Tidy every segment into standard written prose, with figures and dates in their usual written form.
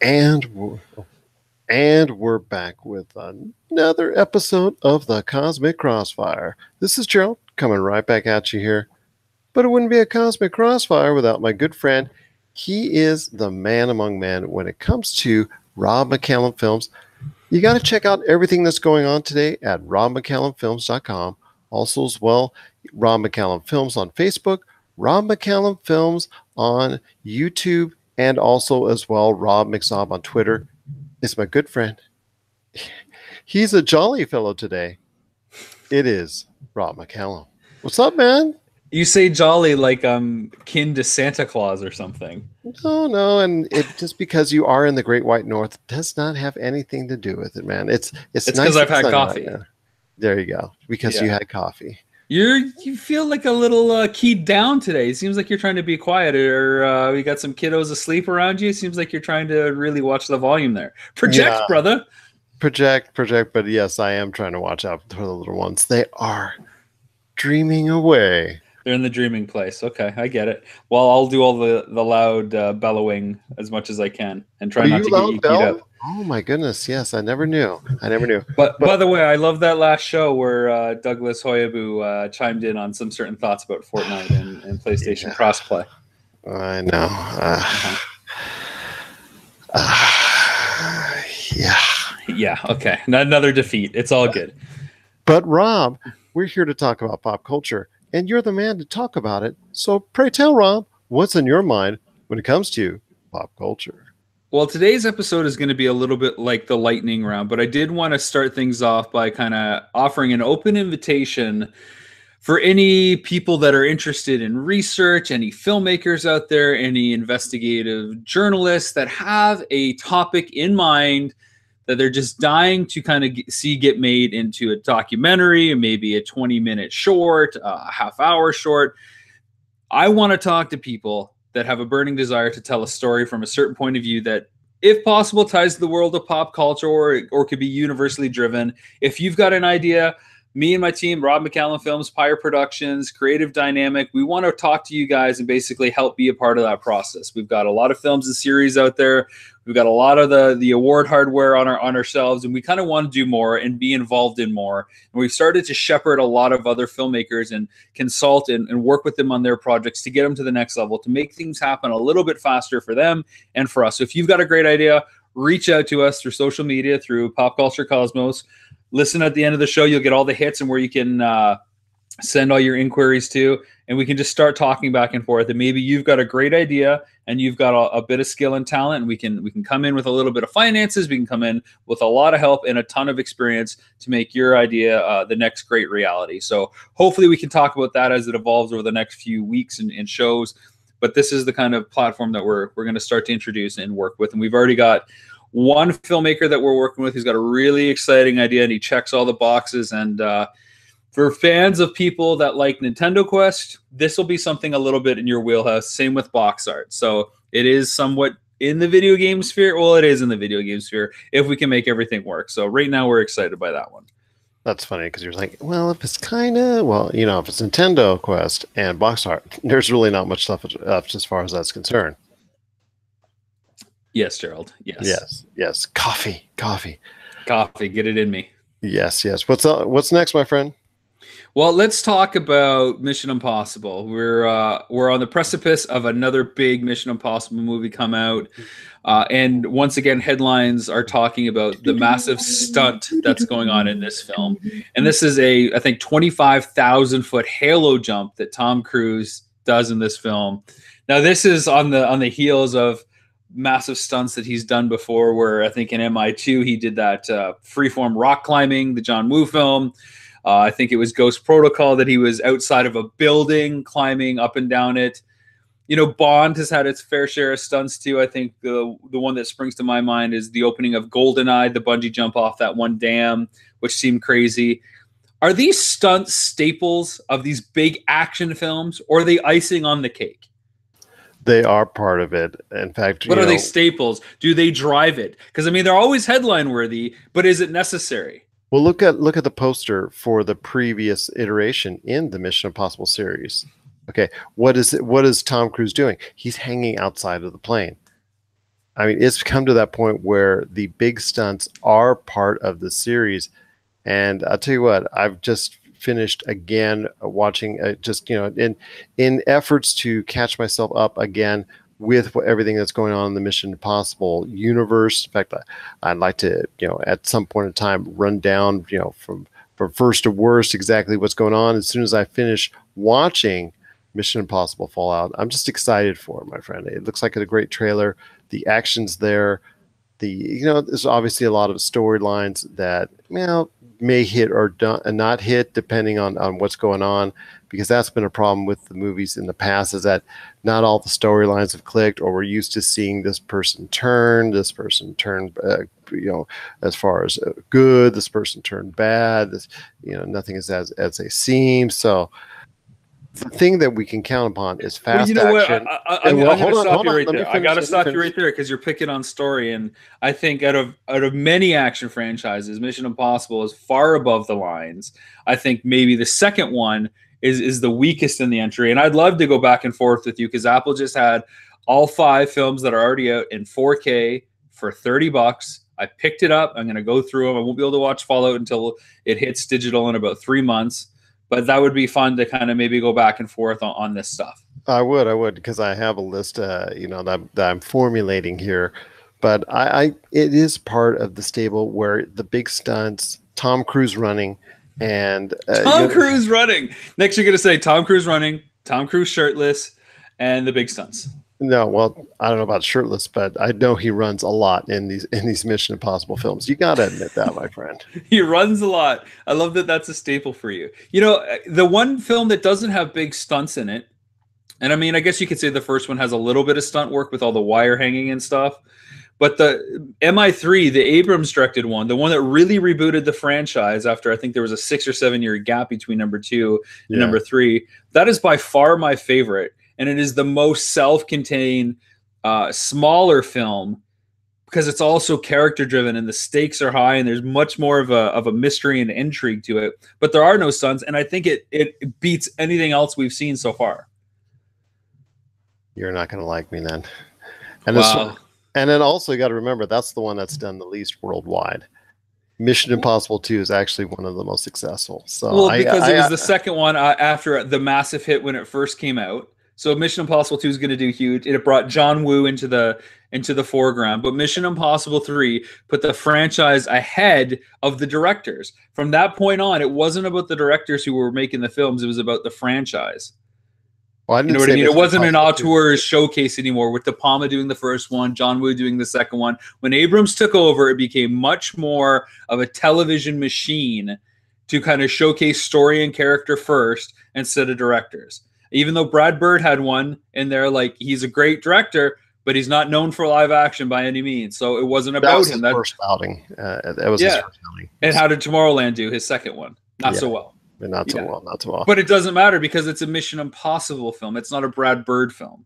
And we're back with another episode of the Cosmic Crossfire. This is Gerald coming right back at you here. But it wouldn't be a Cosmic Crossfire without my good friend. He is the man among men when it comes to Rob McCallum Films. You got to check out everything that's going on today at robmccallumfilms.com. Also as well, Rob McCallum Films on Facebook, Rob McCallum Films on YouTube, and also as well, Rob McSaub on Twitter. Is my good friend. He's a jolly fellow today. It is Rob McCallum. What's up, man? You say jolly like I'm kin to Santa Claus or something. No, and it just because you are in the Great White North does not have anything to do with it, man. It's nice because I've had coffee. Right, there you go. Because you had coffee. You feel like a little keyed down today. It seems like you're trying to be quiet, or we got some kiddos asleep around you. It seems like you're trying to really watch the volume there. Project, brother. Project. But yes, I am trying to watch out for the little ones. They are dreaming away. They're in the dreaming place. Okay, I get it. Well, I'll do all the loud bellowing as much as I can and try not to get you keyed up. Oh my goodness! Yes, I never knew. But by the way, I love that last show where Douglas Hoyabu chimed in on some certain thoughts about Fortnite and PlayStation crossplay. I know. Yeah. Okay. Another defeat. It's all good. But Rob, we're here to talk about pop culture, and you're the man to talk about it. So pray tell, Rob, what's in your mind when it comes to pop culture? Well, today's episode is going to be a little bit like the lightning round, but I did want to start things off by kind of offering an open invitation for any people that are interested in research, any filmmakers out there, any investigative journalists that have a topic in mind that they're just dying to kind of see get made into a documentary, maybe a 20-minute short, a half-hour short. I want to talk to people that have a burning desire to tell a story from a certain point of view that, if possible, ties to the world of pop culture or could be universally driven. If you've got an idea, me and my team, Rob McCallum Films, Pyre Productions, Creative Dynamic, we want to talk to you guys and basically help be a part of that process. We've got a lot of films and series out there. We've got a lot of the award hardware on our shelves, and we kind of want to do more and be involved in more. And we've started to shepherd a lot of other filmmakers and consult and work with them on their projects to get them to the next level, to make things happen a little bit faster for them and for us. So if you've got a great idea, reach out to us through social media, through Pop Culture Cosmos. Listen at the end of the show. You'll get all the hits and where you can send all your inquiries to, and we can just start talking back and forth. And maybe you've got a great idea and you've got a bit of skill and talent, and we can come in with a little bit of finances. We can come in with a lot of help and a ton of experience to make your idea the next great reality. So hopefully we can talk about that as it evolves over the next few weeks and shows. But this is the kind of platform that we're going to start to introduce and work with. And we've already got one filmmaker that we're working with who's got a really exciting idea, and he checks all the boxes. And for fans of people that like Nintendo Quest, this will be something a little bit in your wheelhouse. Same with box art. So it is somewhat in the video game sphere. Well, it is in the video game sphere if we can make everything work. So right now we're excited by that one. That's funny because you're like, well, if it's kind of, if it's Nintendo Quest and box art, there's really not much stuff as far as that's concerned. Yes, Gerald. Yes. Coffee. Get it in me. Yes. What's next, my friend? Well, let's talk about Mission Impossible. We're on the precipice of another big Mission Impossible movie come out. And once again, headlines are talking about the massive stunt that's going on in this film. And this is I think 25,000-foot halo jump that Tom Cruise does in this film. Now, this is on the heels of massive stunts that he's done before, where I think in MI2 he did that freeform rock climbing, the John Woo film. I think it was Ghost Protocol that he was outside of a building climbing up and down it. Bond has had its fair share of stunts too. I think the one that springs to my mind is the opening of GoldenEye, the bungee jump off that one dam, which seemed crazy. Are these stunts staples of these big action films, or are they icing on the cake? They are part of it. In fact, are they staples? Do they drive it? Because they're always headline worthy, but is it necessary? Well, look at the poster for the previous iteration in the Mission Impossible series. Okay, what is Tom Cruise doing? He's hanging outside of the plane. I mean, it's come to that point where the big stunts are part of the series. And I'll tell you what, I've just finished again watching just, in efforts to catch myself up again with everything that's going on in the Mission Impossible universe. In fact, I'd like to, at some point in time, run down, from first to worst, exactly what's going on. As soon as I finish watching Mission Impossible Fallout, I'm just excited for it, my friend. It looks like a great trailer. The action's there. There's obviously a lot of storylines that, may hit or not hit depending on what's going on, because that's been a problem with the movies in the past, is that not all the storylines have clicked, or we're used to seeing this person turn, as far as good, this person turned bad, nothing is as they seem. So the thing that we can count upon is fast action. I'm going to stop you right there. I got to stop you right there because you're picking on story, and I think out of many action franchises, Mission Impossible is far above the lines. I think maybe the second one is the weakest in the entry, and I'd love to go back and forth with you because Apple just had all 5 films that are already out in 4K for $30. I picked it up. I'm going to go through them. I won't be able to watch Fallout until it hits digital in about 3 months. But that would be fun to kind of maybe go back and forth on this stuff. I would, because I have a list, that I'm formulating here. But it is part of the stable where the big stunts, Tom Cruise running, and Tom Cruise running. Next, you're going to say Tom Cruise running, Tom Cruise shirtless, and the big stunts. No, well, I don't know about shirtless, but I know he runs a lot in these Mission Impossible films. You got to admit that, my friend. He runs a lot. I love that that's a staple for you. The one film that doesn't have big stunts in it, and I mean, I guess you could say the first one has a little bit of stunt work with all the wire hanging and stuff, but the MI3, the Abrams directed one, the one that really rebooted the franchise after I think there was a 6 or 7 year gap between number 2 and number 3, that is by far my favorite. And it is the most self-contained, smaller film because it's also character-driven and the stakes are high and there's much more of a mystery and intrigue to it. But there are no stunts, and I think it beats anything else we've seen so far. You're not going to like me then. And wow. And then also you got to remember that's the one that's done the least worldwide. Mission Impossible 2 is actually one of the most successful. So because it was the second one after the massive hit when it first came out. So Mission Impossible 2 is going to do huge. It brought John Woo into the foreground. But Mission Impossible 3 put the franchise ahead of the directors. From that point on, it wasn't about the directors who were making the films. It was about the franchise. Well, you know what I mean? It wasn't an auteur showcase anymore with De Palma doing the first one, John Woo doing the second one. When Abrams took over, it became much more of a television machine to kind of showcase story and character first instead of directors. Even though Brad Bird had one in there, like he's a great director, but he's not known for live action by any means. So it wasn't about him. That was his first outing. That was his first outing. And how did Tomorrowland do? His second one. Not so well. Not so well. But it doesn't matter because it's a Mission Impossible film. It's not a Brad Bird film.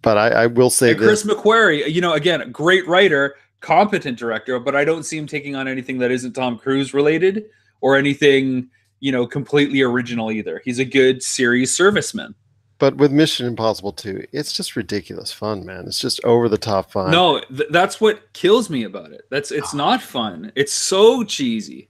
But I will say that Chris McQuarrie, again, great writer, competent director, but I don't see him taking on anything that isn't Tom Cruise related or anything completely original either. He's a good series serviceman. But with Mission Impossible 2, it's just ridiculous fun, man. It's just over the top fun. No, that's what kills me about it. It's not fun. It's so cheesy.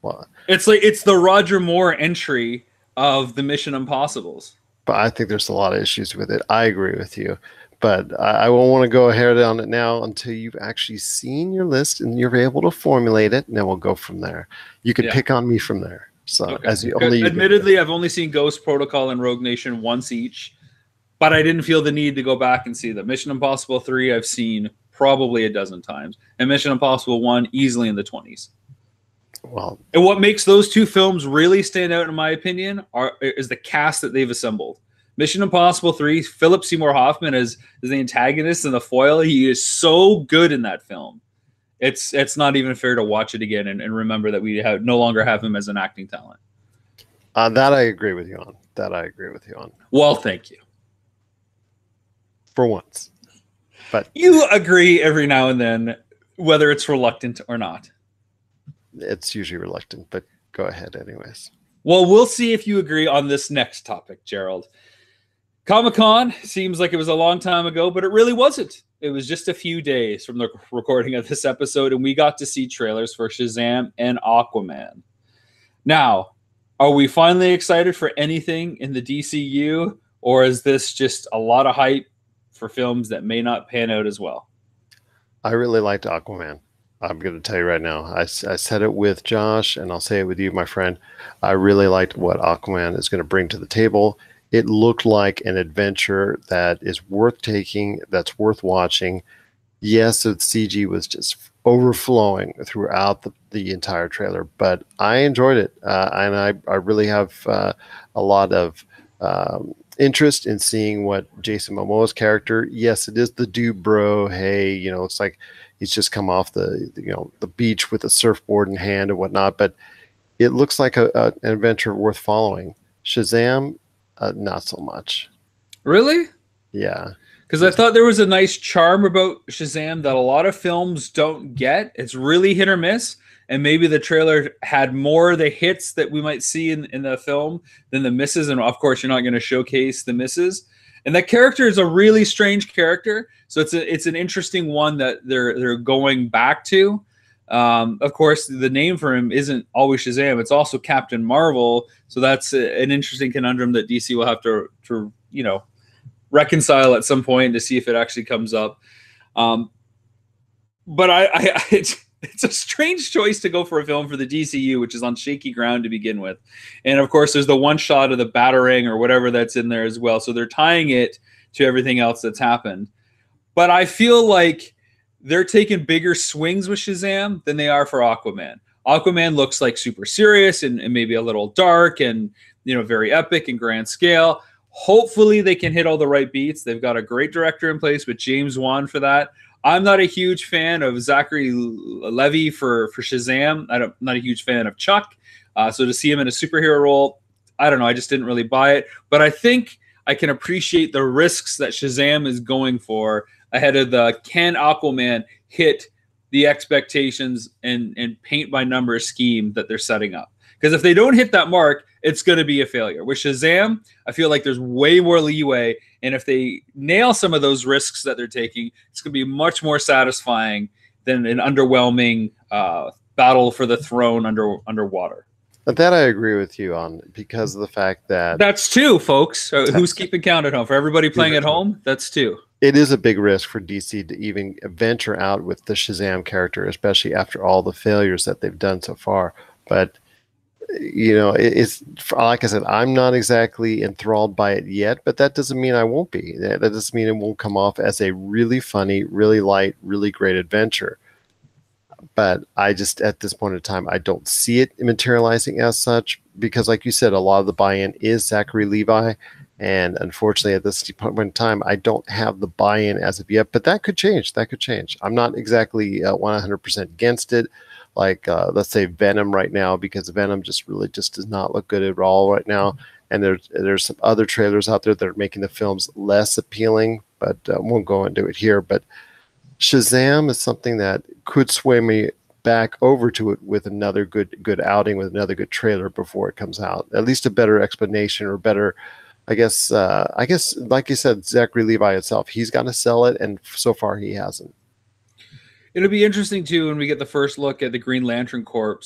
Well, it's like it's the Roger Moore entry of the Mission Impossibles. But I think there's a lot of issues with it. I agree with you. But I won't want to go ahead on it now until you've actually seen your list and you're able to formulate it, and then we'll go from there. You can pick on me from there. So, admittedly, I've only seen Ghost Protocol and Rogue Nation once each, but I didn't feel the need to go back and see them. Mission Impossible 3 I've seen probably a dozen times, and Mission Impossible 1 easily in the 20s. Well, and what makes those two films really stand out, in my opinion, is the cast that they've assembled. Mission Impossible 3, Philip Seymour Hoffman is the antagonist and the foil. He is so good in that film. It's not even fair to watch it again and remember that we no longer have him as an acting talent. That I agree with you on. Well, thank you. For once. But you agree every now and then, whether it's reluctant or not. It's usually reluctant, but go ahead anyways. Well, we'll see if you agree on this next topic, Gerald. Comic-Con seems like it was a long time ago, but it really wasn't. It was just a few days from the recording of this episode, and we got to see trailers for Shazam and Aquaman. Now, are we finally excited for anything in the DCU, or is this just a lot of hype for films that may not pan out as well? I really liked Aquaman. I'm going to tell you right now. I said it with Josh, and I'll say it with you, my friend. I really liked what Aquaman is going to bring to the table. It looked like an adventure that is worth taking, that's worth watching. Yes, the CG was just overflowing throughout the entire trailer, but I enjoyed it. And I really have a lot of interest in seeing what Jason Momoa's character. Yes, it is the dude bro. Hey, it's like he's just come off the beach with a surfboard in hand and whatnot, but it looks like an adventure worth following. Shazam, not so much. Really? Yeah. Because I thought there was a nice charm about Shazam that a lot of films don't get. It's really hit or miss. And maybe the trailer had more of the hits that we might see in the film than the misses. And of course, you're not going to showcase the misses. And that character is a really strange character. So it's an interesting one that they're going back to. Of course, the name for him isn't always Shazam. It's also Captain Marvel. So that's an interesting conundrum that DC will have to reconcile at some point to see if it actually comes up. But it's a strange choice to go for a film for the DCU, which is on shaky ground to begin with. And of course, there's the one shot of the Batarang or whatever that's in there as well. So they're tying it to everything else that's happened. But I feel like they're taking bigger swings with Shazam than they are for Aquaman. Aquaman looks like super serious and maybe a little dark and very epic and grand scale. Hopefully they can hit all the right beats. They've got a great director in place with James Wan for that. I'm not a huge fan of Zachary Levi for Shazam. I'm not a huge fan of Chuck. So to see him in a superhero role, I don't know. I just didn't really buy it. But I think I can appreciate the risks that Shazam is going for ahead of the can Aquaman hit the expectations and paint by numbers scheme that they're setting up. Because if they don't hit that mark, it's going to be a failure. With Shazam, I feel like there's way more leeway. And if they nail some of those risks that they're taking, it's going to be much more satisfying than an underwhelming battle for the throne underwater. But that I agree with you on because of the fact that... That's two, folks. Who's keeping count at home? For everybody playing at home, that's two. It is a big risk for DC to even venture out with the Shazam character, especially after all the failures that they've done so far. But... it's like I said, I'm not exactly enthralled by it yet, but that doesn't mean I won't be. That doesn't mean it won't come off as a really funny, really light, really great adventure. But I just, at this point in time, I don't see it materializing as such because, like you said, a lot of the buy-in is Zachary Levi. And unfortunately, at this point in time, I don't have the buy-in as of yet, but that could change. That could change. I'm not exactly 100% against it. Like, let's say Venom right now, because Venom just does not look good at all right now. And there's some other trailers out there that are making the films less appealing, but won't go into it here. But Shazam is something that could sway me back over to it with another good outing, with another good trailer before it comes out. At least a better explanation or better, I guess, like you said, Zachary Levi itself, he's got to sell it, and so far he hasn't. It'll be interesting, too, when we get the first look at the Green Lantern Corps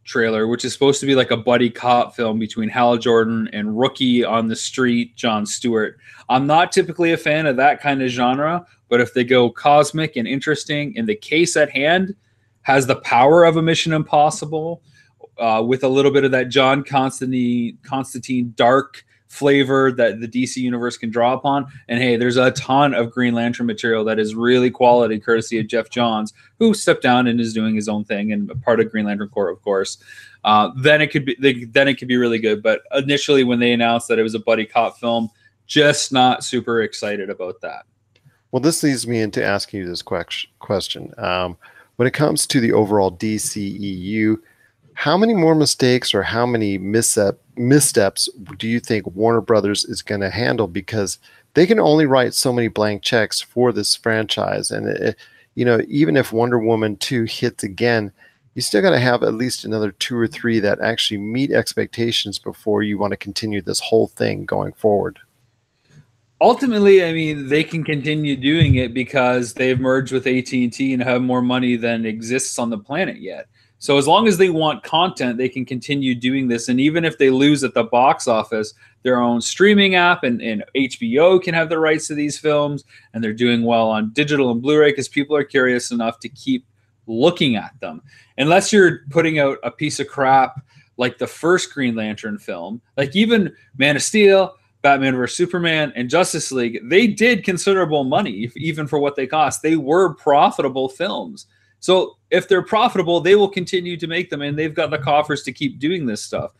trailer, which is supposed to be like a buddy cop film between Hal Jordan and rookie on the street, Jon Stewart. I'm not typically a fan of that kind of genre, but if they go cosmic and interesting, and the case at hand has the power of a Mission Impossible with a little bit of that John Constantine dark flavor that the DC universe can draw upon. And hey, there's a ton of Green Lantern material that is really quality, courtesy of Jeff Johns, who stepped down and is doing his own thing and part of Green Lantern Corps, of course. Then it could be really good. But initially, when they announced that it was a buddy cop film, just not super excited about that. Well, this leads me into asking you this question. When it comes to the overall DCEU, how many more mistakes or how many missteps do you think Warner Brothers is going to handle? Because they can only write so many blank checks for this franchise. And, even if Wonder Woman 2 hits again, you still got to have at least another 2 or 3 that actually meet expectations before you want to continue this whole thing going forward. ultimately, I mean, they can continue doing it because they've merged with AT&T and have more money than exists on the planet yet. So as long as they want content, they can continue doing this. And even if they lose at the box office, their own streaming app and HBO can have the rights to these films, and they're doing well on digital and Blu-ray because people are curious enough to keep looking at them. Unless you're putting out a piece of crap like the first Green Lantern film, like even Man of Steel, Batman vs Superman, and Justice League, they did considerable money, even for what they cost. They were profitable films. So if they're profitable, they will continue to make them, and they've got the coffers to keep doing this stuff.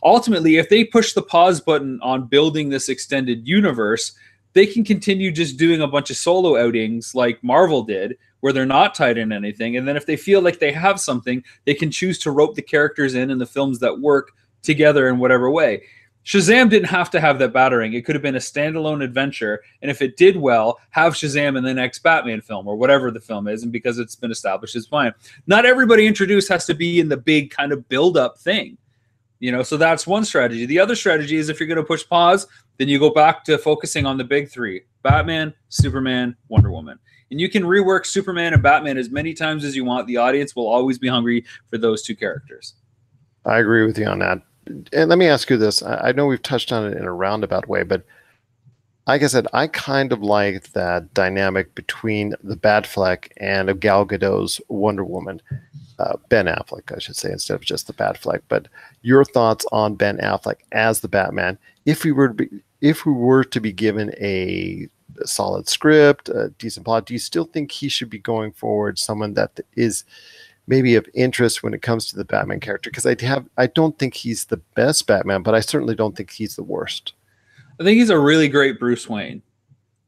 Ultimately, if they push the pause button on building this extended universe, they can continue just doing a bunch of solo outings like Marvel did, where they're not tied in anything. And then if they feel like they have something, they can choose to rope the characters in the films that work together in whatever way. Shazam didn't have to have that battering. It could have been a standalone adventure. And if it did well, have Shazam in the next Batman film or whatever the film is. And because it's been established, it's fine. Not everybody introduced has to be in the big kind of build-up thing. So that's one strategy. The other strategy is if you're going to push pause, then you go back to focusing on the big three: Batman, Superman, Wonder Woman. And you can rework Superman and Batman as many times as you want. The audience will always be hungry for those two characters. I agree with you on that. And let me ask you this. I know we've touched on it in a roundabout way, but like I said, I kind of like that dynamic between the Batfleck and of Gal Gadot's Wonder Woman. Ben Affleck, I should say, instead of just the Batfleck. But your thoughts on Ben Affleck as the Batman, if we were to be given a solid script, a decent plot, do you still think he should be going forward someone that is maybe of interest when it comes to the Batman character? Because I don't think he's the best Batman, but I certainly don't think he's the worst. I think he's a really great Bruce Wayne.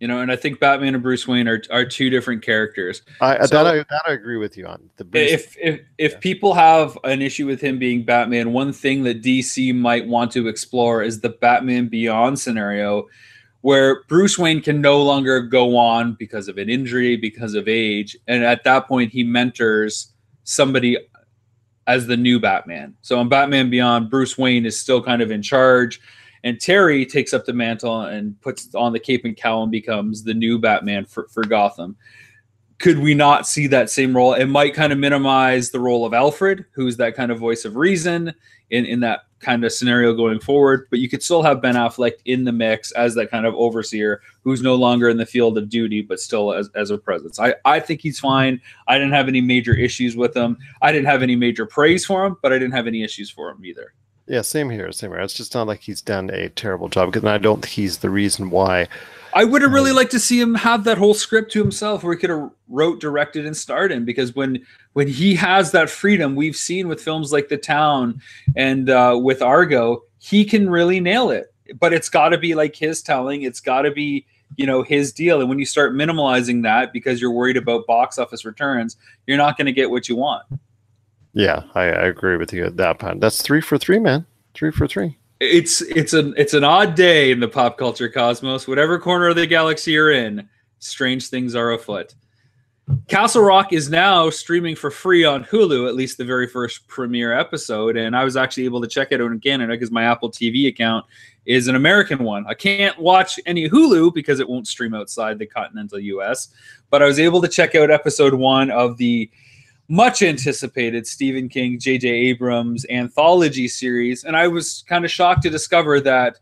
And I think Batman and Bruce Wayne are two different characters. That I agree with you on. If people have an issue with him being Batman, one thing that DC might want to explore is the Batman Beyond scenario, where Bruce Wayne can no longer go on because of an injury, because of age, and at that point he mentors somebody as the new Batman. So in Batman Beyond, Bruce Wayne is still kind of in charge, and Terry takes up the mantle and puts on the cape and cowl and becomes the new Batman for Gotham. Could we not see that same role? It might kind of minimize the role of Alfred, who's that kind of voice of reason in that kind of scenario going forward, but you could still have Ben Affleck in the mix as that kind of overseer who's no longer in the field of duty, but still as a presence. I think he's fine. I didn't have any major issues with him. I didn't have any major praise for him, but I didn't have any issues for him either. Yeah, same here. It's just not like he's done a terrible job, because I don't think he's the reason why. I would have really liked to see him have that whole script to himself where he could have wrote, directed, and starred in, because when he has that freedom, we've seen with films like The Town and with Argo, he can really nail it. But it's got to be like his telling. It's got to be, his deal. And when you start minimalizing that because you're worried about box office returns, you're not going to get what you want. Yeah, I agree with you at that point. That's 3 for 3, man. 3 for 3. It's an odd day in the pop culture cosmos. Whatever corner of the galaxy you're in, strange things are afoot. Castle Rock is now streaming for free on Hulu, at least the very first premiere episode. And I was actually able to check it out in Canada because my Apple TV account is an American one. I can't watch any Hulu because it won't stream outside the continental US. But I was able to check out episode 1 of the much anticipated Stephen King, J.J. Abrams anthology series. And I was kind of shocked to discover that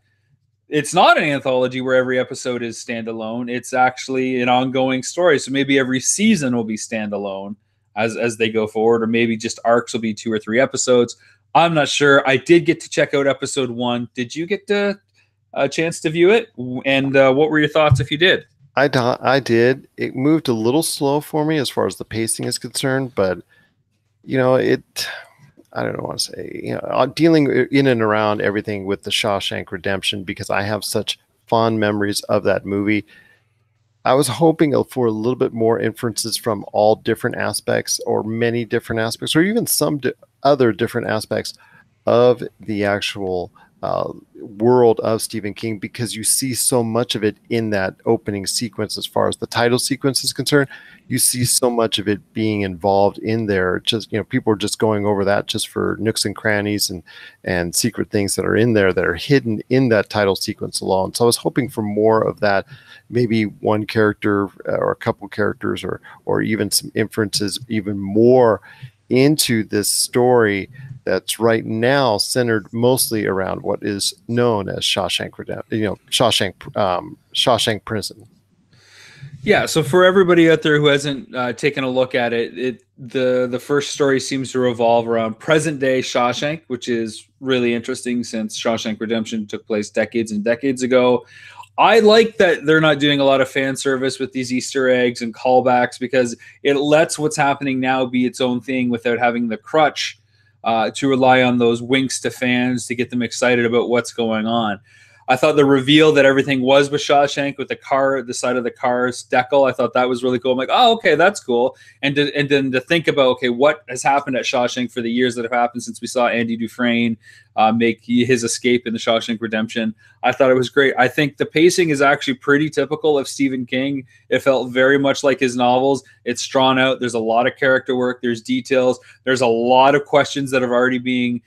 it's not an anthology where every episode is standalone. It's actually an ongoing story. So maybe every season will be standalone as they go forward, or maybe just arcs will be 2 or 3 episodes. I'm not sure. I did get to check out episode 1. Did you get a chance to view it? And what were your thoughts if you did? I did. It moved a little slow for me as far as the pacing is concerned, but I don't know what to say. Dealing in and around everything with the Shawshank Redemption, because I have such fond memories of that movie. I was hoping for a little bit more inferences from all different aspects, or many different aspects, or even some other different aspects of the actual world of Stephen King, because you see so much of it in that opening sequence. As far as the title sequence is concerned, you see so much of it being involved in there. Just, people are just going over that just for nooks and crannies and secret things that are in there that are hidden in that title sequence alone. So I was hoping for more of that, maybe one character or a couple characters, or even some inferences, even more into this story that's right now centered mostly around what is known as Shawshank Redemption, Shawshank Prison. Yeah, so for everybody out there who hasn't taken a look at it, the first story seems to revolve around present day Shawshank, which is really interesting since Shawshank Redemption took place decades and decades ago. I like that they're not doing a lot of fan service with these Easter eggs and callbacks, because it lets what's happening now be its own thing without having the crutch to rely on those winks to fans to get them excited about what's going on. I thought the reveal that everything was with Shawshank with the car, the side of the car's decal, I thought that was really cool. I'm like, oh, okay, that's cool. And then to think about, okay, what has happened at Shawshank for the years that have happened since we saw Andy Dufresne make his escape in the Shawshank Redemption. I thought it was great. I think the pacing is actually pretty typical of Stephen King. It felt very much like his novels. It's drawn out. There's a lot of character work. There's details. There's a lot of questions that have already been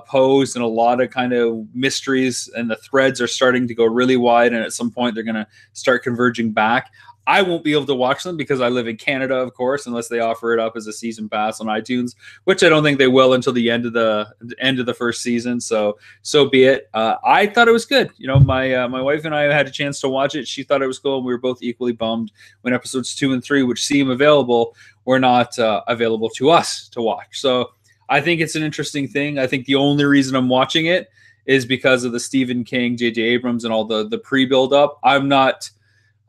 posed, and a lot of kind of mysteries, and the threads are starting to go really wide, and at some point they're going to start converging back. I won't be able to watch them because I live in Canada, of course, unless they offer it up as a season pass on iTunes, which I don't think they will until the end of the first season. So be it. I thought it was good. My wife and I had a chance to watch it. She thought it was cool, and we were both equally bummed when episodes 2 and 3, which seem available, were not available to us to watch. So I think it's an interesting thing. I think the only reason I'm watching it is because of the Stephen King, J.J. Abrams, and all the pre-build up. I'm not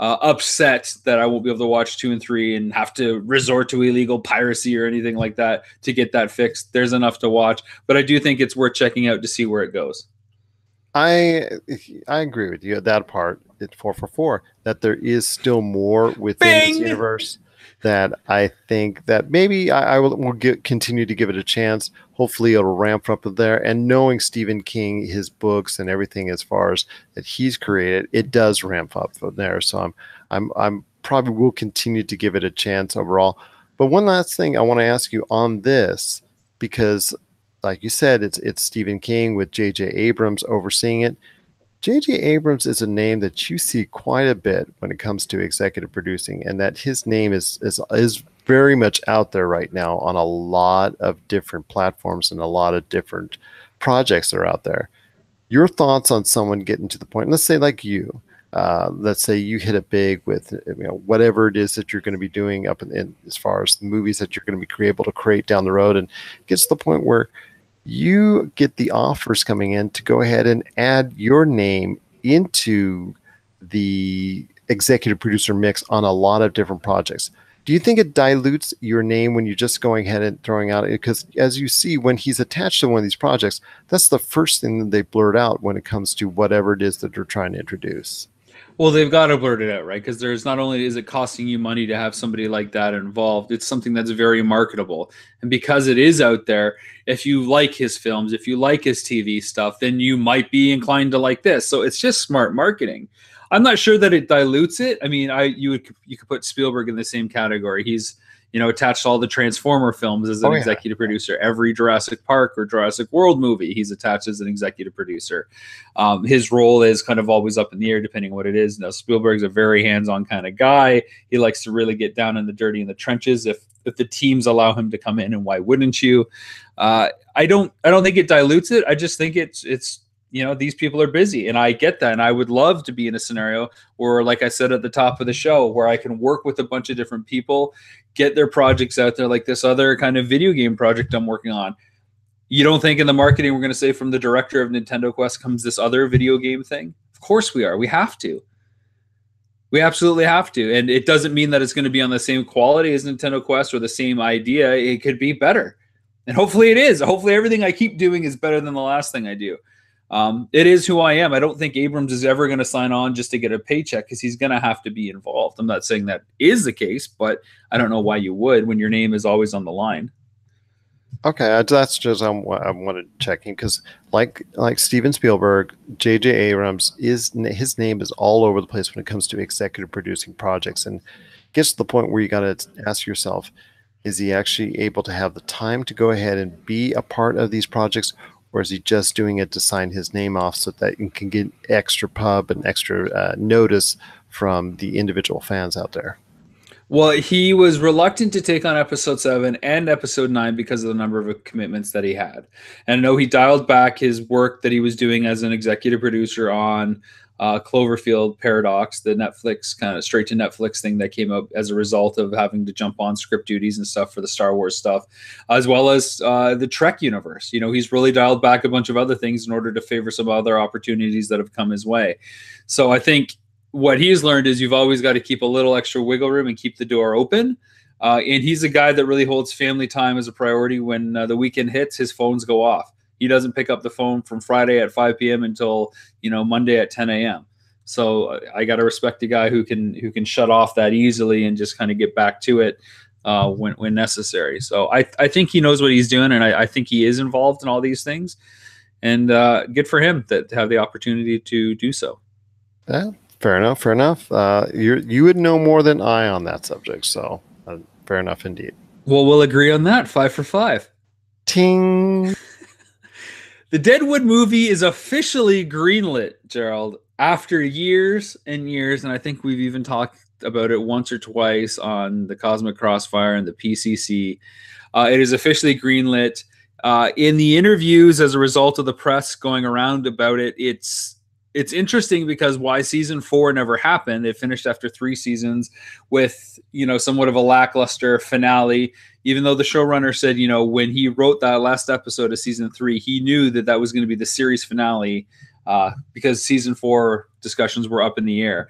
upset that I won't be able to watch 2 and 3 and have to resort to illegal piracy or anything like that to get that fixed. There's enough to watch, but I do think it's worth checking out to see where it goes. I agree with you at that part. It's 4 for 4 that there is still more within this universe. That I think that maybe I will continue to give it a chance. Hopefully it'll ramp up there. And knowing Stephen King, his books and everything as far as that he's created, it does ramp up from there. So I'm probably will continue to give it a chance overall. But one last thing I want to ask you on this, because like you said, it's Stephen King with J.J. Abrams overseeing it. J.J. Abrams is a name that you see quite a bit when it comes to executive producing, and that his name is very much out there right now on a lot of different platforms and a lot of different projects that are out there. Your thoughts on someone getting to the point, let's say like you, let's say you hit it big with whatever it is that you're going to be doing up in as far as the movies that you're going to be able to create down the road, and gets to the point where you get the offers coming in to go ahead and add your name into the executive producer mix on a lot of different projects. Do you think it dilutes your name when you're just going ahead and throwing out? Because as you see, when he's attached to one of these projects, that's the first thing that they blurt out when it comes to whatever it is that they're trying to introduce. Well, they've got to blurt it out, right? Because there's not only is it costing you money to have somebody like that involved, it's something that's very marketable. And because it is out there, if you like his films, if you like his TV stuff, then you might be inclined to like this. So it's just smart marketing. I'm not sure that it dilutes it. I mean, you could put Spielberg in the same category. He's attached to all the Transformer films as an executive producer. Every Jurassic Park or Jurassic World movie, he's attached as an executive producer. His role is kind of always up in the air, depending on what it is. Now, Spielberg's a very hands-on kind of guy. He likes to really get down in the dirty in the trenches. If the teams allow him to come in, and why wouldn't you? I don't think it dilutes it. I just think it's these people are busy, and I get that. And I would love to be in a scenario where, like I said at the top of the show, where I can work with a bunch of different people, get their projects out there, like this other kind of video game project I'm working on. You don't think in the marketing we're going to say from the director of Nintendo Quest comes this other video game thing? Of course we are. We have to. We absolutely have to. And it doesn't mean that it's going to be on the same quality as Nintendo Quest or the same idea. It could be better. And hopefully it is. Hopefully everything I keep doing is better than the last thing I do. It is who I am. I don't think Abrams is ever going to sign on just to get a paycheck, because he's going to have to be involved. I'm not saying that is the case, but I don't know why you would when your name is always on the line. Okay, that's just I wanted checking because like Steven Spielberg, J.J. Abrams is his name is all over the place when it comes to executive producing projects, and gets to the point where you got to ask yourself, is he actually able to have the time to go ahead and be a part of these projects, or is he just doing it to sign his name off so that he can get extra pub and extra notice from the individual fans out there? Well, he was reluctant to take on episode 7 and episode 9 because of the number of commitments that he had. And I know he dialed back his work that he was doing as an executive producer on Cloverfield Paradox, the Netflix kind of straight to Netflix thing that came up as a result of having to jump on script duties and stuff for the Star Wars stuff, as well as the Trek universe. You know, he's really dialed back a bunch of other things in order to favor some other opportunities that have come his way. So I think what he's learned is you've always got to keep a little extra wiggle room and keep the door open. And he's a guy that really holds family time as a priority. When the weekend hits, his phones go off. He doesn't pick up the phone from Friday at 5 p.m. until Monday at 10 a.m. So I got to respect a guy who can shut off that easily and just kind of get back to it when necessary. So I think he knows what he's doing, and I think he is involved in all these things. And good for him to have the opportunity to do so. Yeah, fair enough. Fair enough. You would know more than I on that subject, so fair enough indeed. Well, we'll agree on that. 5 for 5. Ting. The Deadwood movie is officially greenlit, Gerald, after years and years, and I think we've even talked about it once or twice on the Cosmic Crossfire and the PCC. It is officially greenlit. In the interviews, as a result of the press going around about it, it's interesting because why season 4 never happened. It finished after 3 seasons with, somewhat of a lackluster finale, even though the showrunner said, when he wrote that last episode of season 3, he knew that was going to be the series finale because season 4 discussions were up in the air.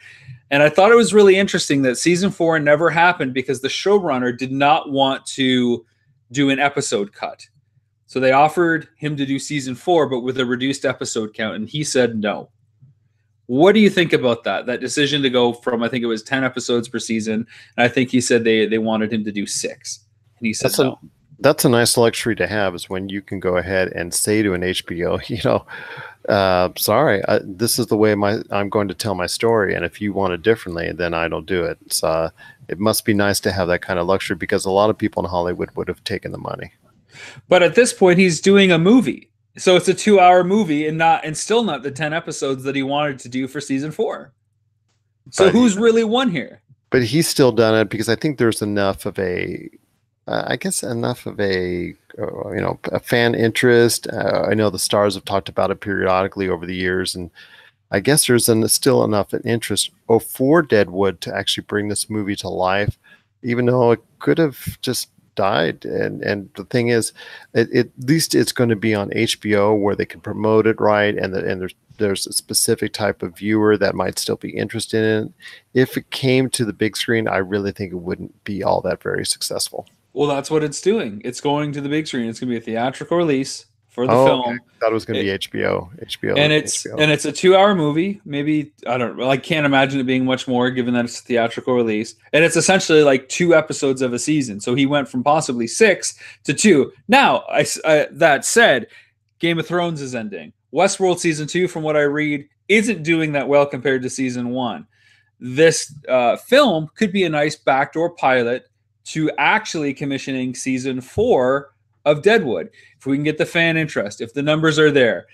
And I thought it was really interesting that season 4 never happened because the showrunner did not want to do an episode cut. So they offered him to do season 4, but with a reduced episode count, and he said no. What do you think about that decision to go from, I think it was 10 episodes per season, and I think he said they wanted him to do 6, and he said no. That's a nice luxury to have, is when you can go ahead and say to an HBO, sorry, this is the way I'm going to tell my story, and if you want it differently, then I don't do it. So it must be nice to have that kind of luxury, because a lot of people in Hollywood would have taken the money. But at this point, he's doing a movie. So it's a 2-hour movie and still not the 10 episodes that he wanted to do for season 4. So but who's really won here? But he's still done it because I think there's enough of a fan interest. I know the stars have talked about it periodically over the years, and I guess there's still enough interest for Deadwood to actually bring this movie to life, even though it could have just died. And the thing is, at least it's going to be on HBO where they can promote it right, and there's a specific type of viewer that might still be interested in it. If it came to the big screen, I really think it wouldn't be all that very successful. Well, that's what it's doing. It's going to the big screen. It's going to be a theatrical release for the film. Okay. I thought it was going to be HBO, and it's a 2-hour movie. Maybe, I don't know. I can't imagine it being much more, given that it's a theatrical release. And it's essentially like 2 episodes of a season. So he went from possibly 6 to 2. Now, that said, Game of Thrones is ending. Westworld season 2, from what I read, isn't doing that well compared to season 1. This film could be a nice backdoor pilot to actually commissioning season 4 of Deadwood. If we can get the fan interest, if the numbers are there,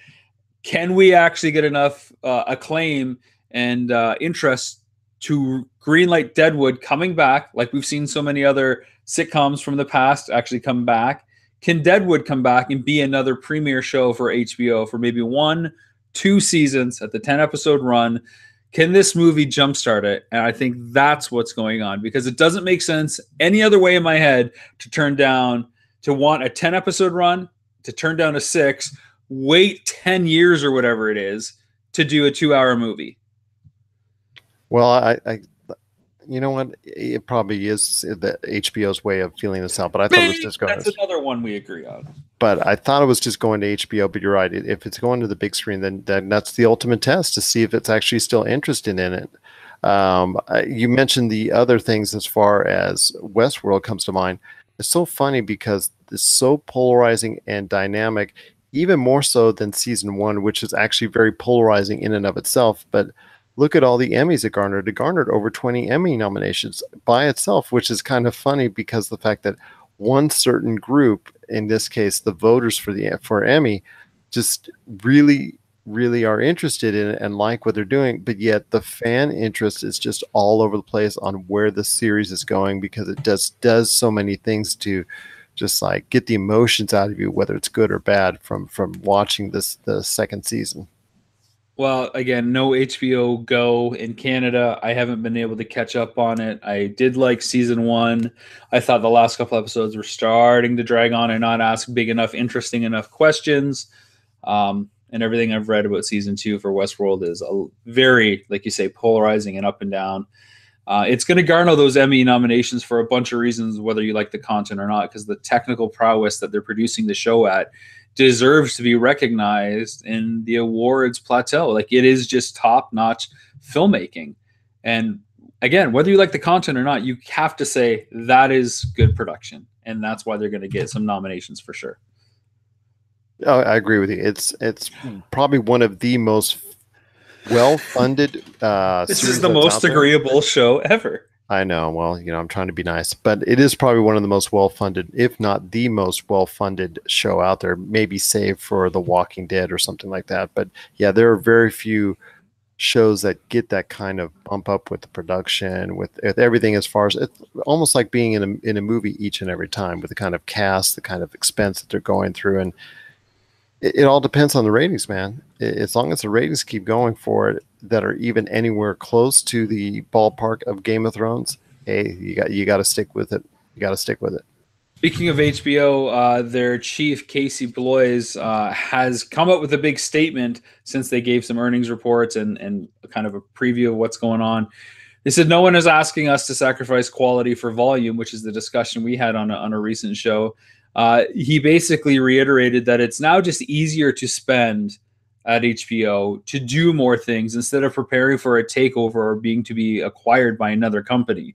can we actually get enough acclaim and interest to greenlight Deadwood coming back, like we've seen so many other sitcoms from the past actually come back? Can Deadwood come back and be another premiere show for HBO for maybe 1-2 seasons at the 10-episode run? Can this movie jumpstart it? And I think that's what's going on, because it doesn't make sense any other way in my head to want a 10-episode run, to turn down a 6, wait 10 years or whatever it is to do a 2-hour movie. Well, I you know what? It probably is the HBO's way of feeling this out, but I thought it was just going. That's another one we agree on. But I thought it was just going to HBO. But you're right. If it's going to the big screen, then that's the ultimate test to see if it's actually still interested in it. You mentioned the other things as far as Westworld comes to mind. It's so funny because is so polarizing and dynamic, even more so than season one, which is actually very polarizing in and of itself. But look at all the Emmys it garnered. It garnered over 20 Emmy nominations by itself, which is kind of funny because the fact that one certain group, in this case, the voters for Emmy, just really are interested in it and like what they're doing, but yet the fan interest is just all over the place on where the series is going, because it does so many things to just like get the emotions out of you, whether it's good or bad, from watching the second season. Well, again, no HBO Go in Canada. I haven't been able to catch up on it. I did like season one. I thought the last couple episodes were starting to drag on and not ask big enough, interesting enough questions. And everything I've read about season two for Westworld is a very, like you say, polarizing and up and down. It's going to garner those Emmy nominations for a bunch of reasons, whether you like the content or not, because the technical prowess that they're producing the show at deserves to be recognized in the awards plateau. Like, it is just top-notch filmmaking. And again, whether you like the content or not, you have to say that is good production. And that's why they're going to get some nominations for sure. Oh, I agree with you. It's probably one of the most well-funded this series is the that's most out there. agreeable show ever. I know. Well, I'm trying to be nice, but it is probably one of the most well-funded, if not the most well-funded show out there, maybe save for The Walking Dead or something like that. But yeah, there are very few shows that get that kind of bump up with the production, with everything, as far as it's almost like being in a movie each and every time, with the kind of cast, the kind of expense that they're going through. And it all depends on the ratings, man. As long as the ratings keep going for it, that are even anywhere close to the ballpark of Game of Thrones, hey, you got to stick with it. You got to stick with it. Speaking of HBO, their chief, Casey Bloys, has come up with a big statement since they gave some earnings reports and kind of a preview of what's going on. They said, no one is asking us to sacrifice quality for volume, which is the discussion we had on a recent show. He basically reiterated that it's now just easier to spend at HBO to do more things instead of preparing for a takeover or being to be acquired by another company. You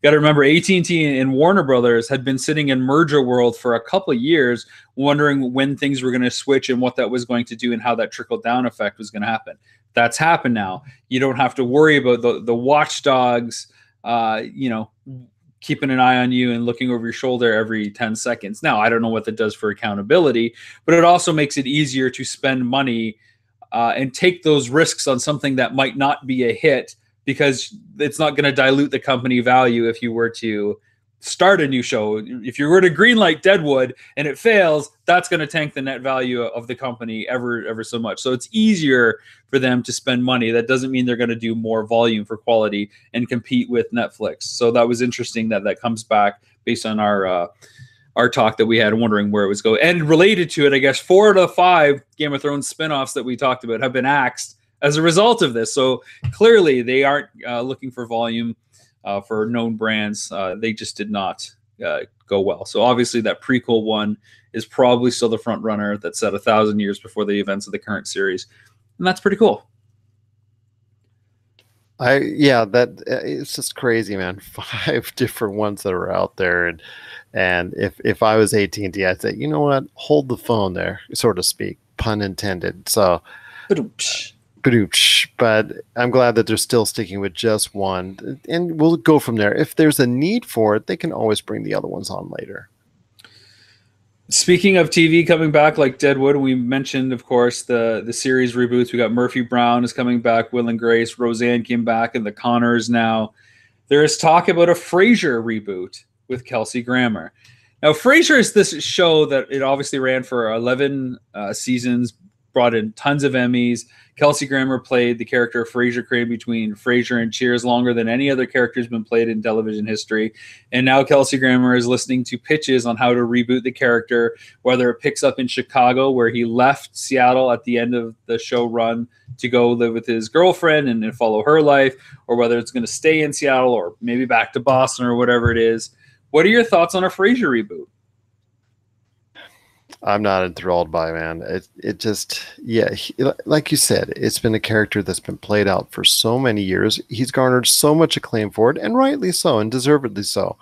got to remember, AT&T and Warner Brothers had been sitting in merger world for a couple of years, wondering when things were going to switch and what that was going to do and how that trickle down effect was going to happen. That's happened now. You don't have to worry about the watchdogs, keeping an eye on you and looking over your shoulder every 10 seconds. Now, I don't know what that does for accountability, but it also makes it easier to spend money and take those risks on something that might not be a hit, because it's not going to dilute the company value if you were to start a new show. If you were to greenlight Deadwood and it fails, that's going to tank the net value of the company ever so much. So it's easier for them to spend money. That doesn't mean they're going to do more volume for quality and compete with Netflix. So that was interesting that comes back based on our talk that we had, wondering where it was going. And related to it, I guess 4 out of 5 Game of Thrones spinoffs that we talked about have been axed as a result of this. So clearly they aren't looking for volume for known brands. They just did not go well. So obviously that prequel one is probably still the front runner, that's set 1,000 years before the events of the current series. And that's pretty cool. It's just crazy, man. 5 different ones that are out there, and if I was AT&T, I'd say, you know what, hold the phone there, so to speak, pun intended. So, but I'm glad that they're still sticking with just one, and we'll go from there. If there's a need for it, they can always bring the other ones on later. Speaking of TV coming back, like Deadwood, we mentioned, of course, the series reboots. We got Murphy Brown is coming back, Will and Grace, Roseanne came back, and the Connors now. There is talk about a Frasier reboot with Kelsey Grammer. Now, Frasier is this show that it obviously ran for 11 seasons, brought in tons of Emmys. Kelsey Grammer played the character of Frasier Crane between Frasier and Cheers longer than any other character has been played in television history. And now Kelsey Grammer is listening to pitches on how to reboot the character, whether it picks up in Chicago, where he left Seattle at the end of the show run to go live with his girlfriend and follow her life, or whether it's going to stay in Seattle or maybe back to Boston or whatever it is. What are your thoughts on a Frasier reboot? I'm not enthralled by it, man. It just, like you said, it's been a character that's been played out for so many years. He's garnered so much acclaim for it, and rightly so, and deservedly so.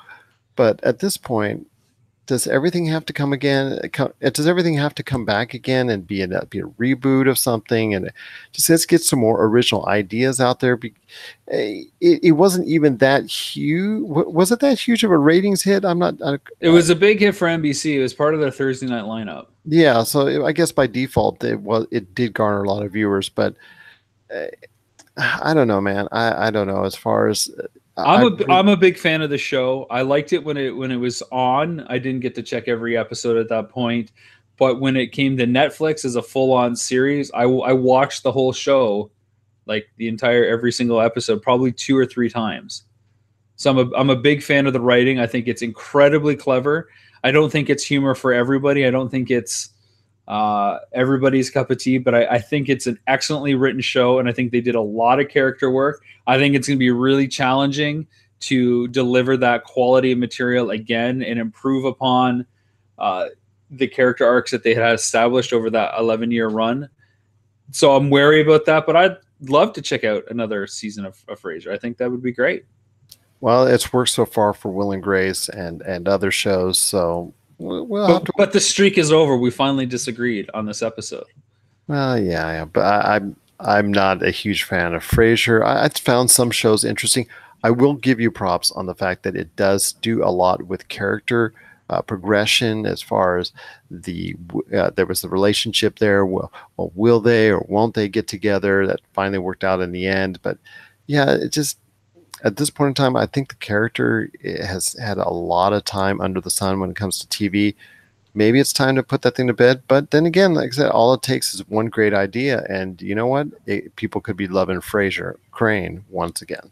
But at this point, does everything have to come again? Does everything have to come back again and be a reboot of something? And just let's get some more original ideas out there. It wasn't even that huge. Was it that huge of a ratings hit? I'm not. It was a big hit for NBC. It was part of their Thursday night lineup. Yeah, so I guess by default it did garner a lot of viewers, but uh, I don't know, man. I don't know as far as I'm a big fan of the show. I liked it when it was on. I didn't get to check every episode at that point, but when it came to Netflix as a full on series, I watched the whole show, like the entire every single episode, probably 2 or 3 times. So I'm a big fan of the writing. I think it's incredibly clever. I don't think it's humor for everybody. I don't think it's everybody's cup of tea, but I think it's an excellently written show, and I think they did a lot of character work. I think it's going to be really challenging to deliver that quality of material again and improve upon the character arcs that they had established over that 11-year run. So I'm wary about that, but I'd love to check out another season of Frasier. I think that would be great. Well, it's worked so far for Will and Grace and other shows, so we'll have to. But the streak is over. We finally disagreed on this episode. Well, yeah, but I'm not a huge fan of Frasier. I found some shows interesting. I will give you props on the fact that it does do a lot with character progression, as far as there was the relationship there. Well, will they or won't they get together? That finally worked out in the end. But yeah, it just at this point in time, I think the character has had a lot of time under the sun when it comes to TV. Maybe it's time to put that thing to bed. But then again, like I said, all it takes is one great idea. And you know what? People could be loving Frasier Crane once again.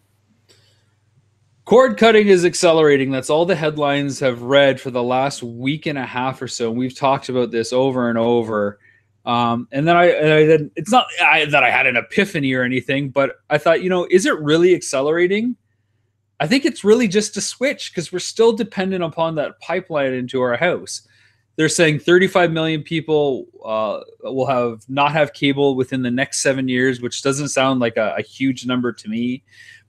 Cord cutting is accelerating. That's all the headlines have read for the last week and a half or so. And we've talked about this over and over. And then it's not that I had an epiphany or anything, but I thought, is it really accelerating? I think it's really just a switch, because we're still dependent upon that pipeline into our house. They're saying 35 million people will not have cable within the next 7 years, which doesn't sound like a huge number to me,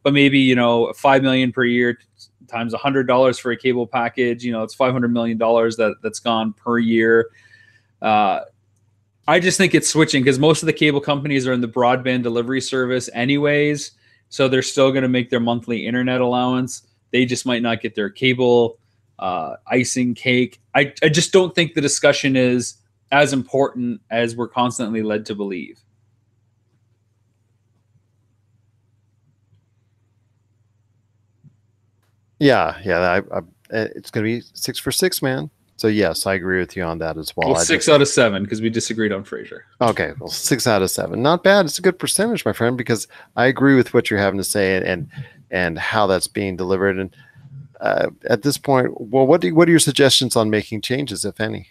but maybe, 5 million per year times $100 for a cable package, it's $500 million that's gone per year. I just think it's switching, because most of the cable companies are in the broadband delivery service anyways. So they're still going to make their monthly internet allowance. They just might not get their cable icing cake. I just don't think the discussion is as important as we're constantly led to believe. Yeah. It's going to be 6 for 6, man. So yes, I agree with you on that as well. 6 out of 7, because we disagreed on Frasier. Okay, well, 6 out of 7, not bad. It's a good percentage, my friend, because I agree with what you're having to say and how that's being delivered. And at this point, well, what are your suggestions on making changes, if any?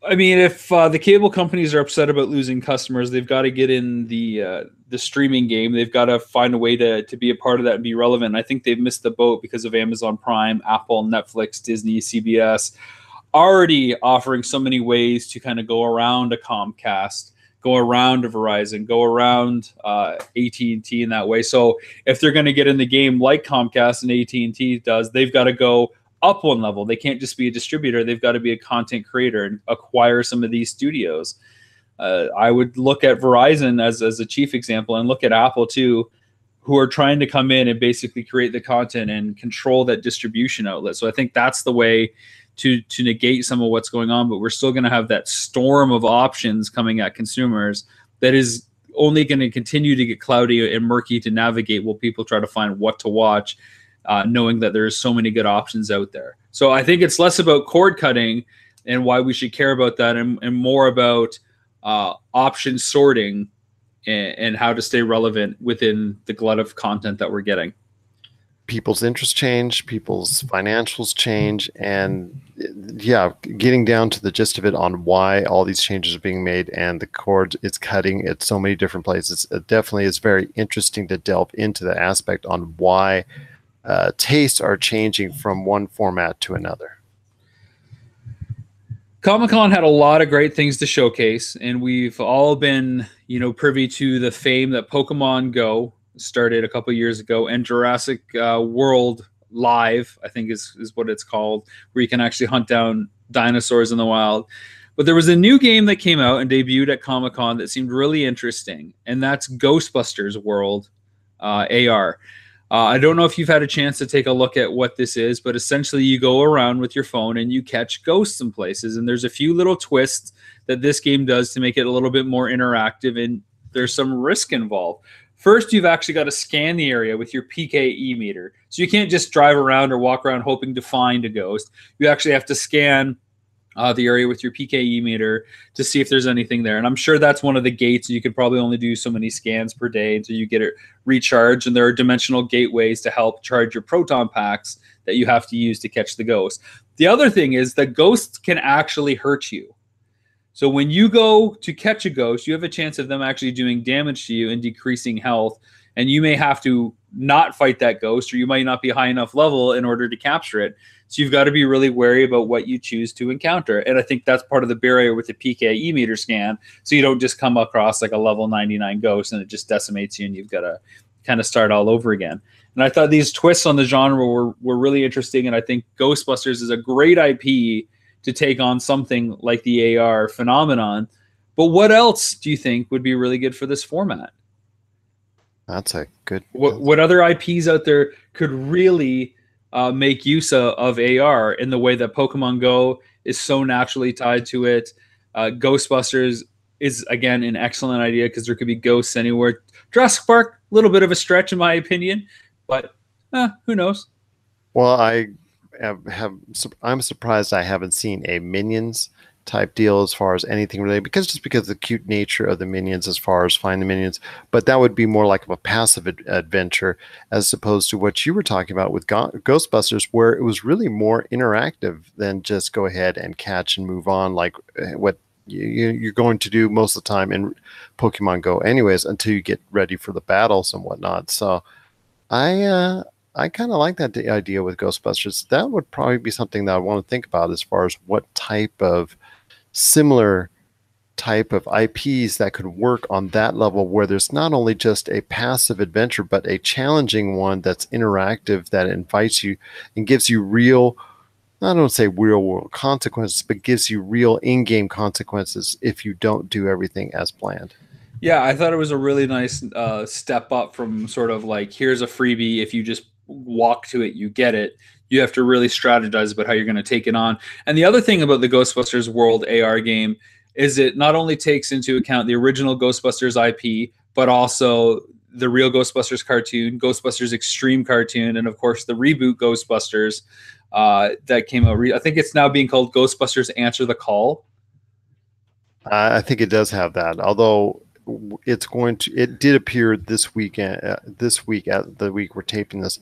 I mean, if the cable companies are upset about losing customers, they've got to get in the streaming game. They've got to find a way to be a part of that and be relevant. And I think they've missed the boat because of Amazon Prime, Apple, Netflix, Disney, CBS already offering so many ways to kind of go around a Comcast, go around a Verizon, go around AT&T in that way. So if they're going to get in the game like Comcast and AT&T does, they've got to go up one level. They can't just be a distributor. They've got to be a content creator and acquire some of these studios. I would look at Verizon as a chief example, and look at Apple too, who are trying to come in and basically create the content and control that distribution outlet. So I think that's the way to negate some of what's going on, but we're still going to have that storm of options coming at consumers that is only going to continue to get cloudy and murky to navigate while people try to find what to watch, knowing that there's so many good options out there. So I think it's less about cord cutting and why we should care about that, and more about option sorting and how to stay relevant within the glut of content that we're getting. People's interests change, people's financials change, and yeah, getting down to the gist of it on why all these changes are being made and the cord is cutting at so many different places. It definitely is very interesting to delve into the aspect on why tastes are changing from one format to another. Comic-Con had a lot of great things to showcase, and we've all been, privy to the fame that Pokemon Go started a couple years ago, and Jurassic World Live, I think is what it's called, where you can actually hunt down dinosaurs in the wild. But there was a new game that came out and debuted at Comic-Con that seemed really interesting, and that's Ghostbusters World AR. I don't know if you've had a chance to take a look at what this is, but essentially you go around with your phone and you catch ghosts in places. And there's a few little twists that this game does to make it a little bit more interactive, and there's some risk involved. First, you've actually got to scan the area with your PKE meter. So you can't just drive around or walk around hoping to find a ghost. You actually have to scan the area with your PKE meter to see if there's anything there. And I'm sure that's one of the gates. You could probably only do so many scans per day until you get it recharged. And there are dimensional gateways to help charge your proton packs that you have to use to catch the ghost. The other thing is that ghosts can actually hurt you. So when you go to catch a ghost, you have a chance of them actually doing damage to you and decreasing health. And you may have to not fight that ghost, or you might not be high enough level in order to capture it. So you've got to be really wary about what you choose to encounter. And I think that's part of the barrier with the PKE meter scan. So you don't just come across like a level 99 ghost and it just decimates you and you've got to kind of start all over again. And I thought these twists on the genre were really interesting. And I think Ghostbusters is a great IP to take on something like the AR phenomenon. But what else do you think would be really good for this format? That's a good. What other IPs out there could really make use of AR in the way that Pokemon Go is so naturally tied to it? Ghostbusters is, again, an excellent idea because there could be ghosts anywhere. Jurassic Park, a little bit of a stretch in my opinion, but who knows? Well, I'm surprised I haven't seen a Minions type deal as far as anything related, because of the cute nature of the Minions as far as find the Minions. But that would be more like a passive adventure as opposed to what you were talking about with Ghostbusters, where it was really more interactive than just go ahead and catch and move on, like what you're going to do most of the time in Pokemon Go anyways, until you get ready for the battles and whatnot. So I kind of like that idea with Ghostbusters. That would probably be something that I want to think about as far as what type of similar type of IPs that could work on that level, where there's not only just a passive adventure, but a challenging one that's interactive, that invites you and gives you real, I don't say real world consequences, but gives you real in-game consequences if you don't do everything as planned. Yeah, I thought it was a really nice step up from sort of like, here's a freebie. If you just walk to it, you get it. You have to really strategize about how you're going to take it on. And the other thing about the Ghostbusters World AR game is it not only takes into account the original Ghostbusters IP, but also the real Ghostbusters cartoon, Ghostbusters Extreme cartoon, and of course the reboot Ghostbusters that came out. I think it's now being called Ghostbusters Answer the Call. I think it does have that, although it did appear this week at the week we're taping this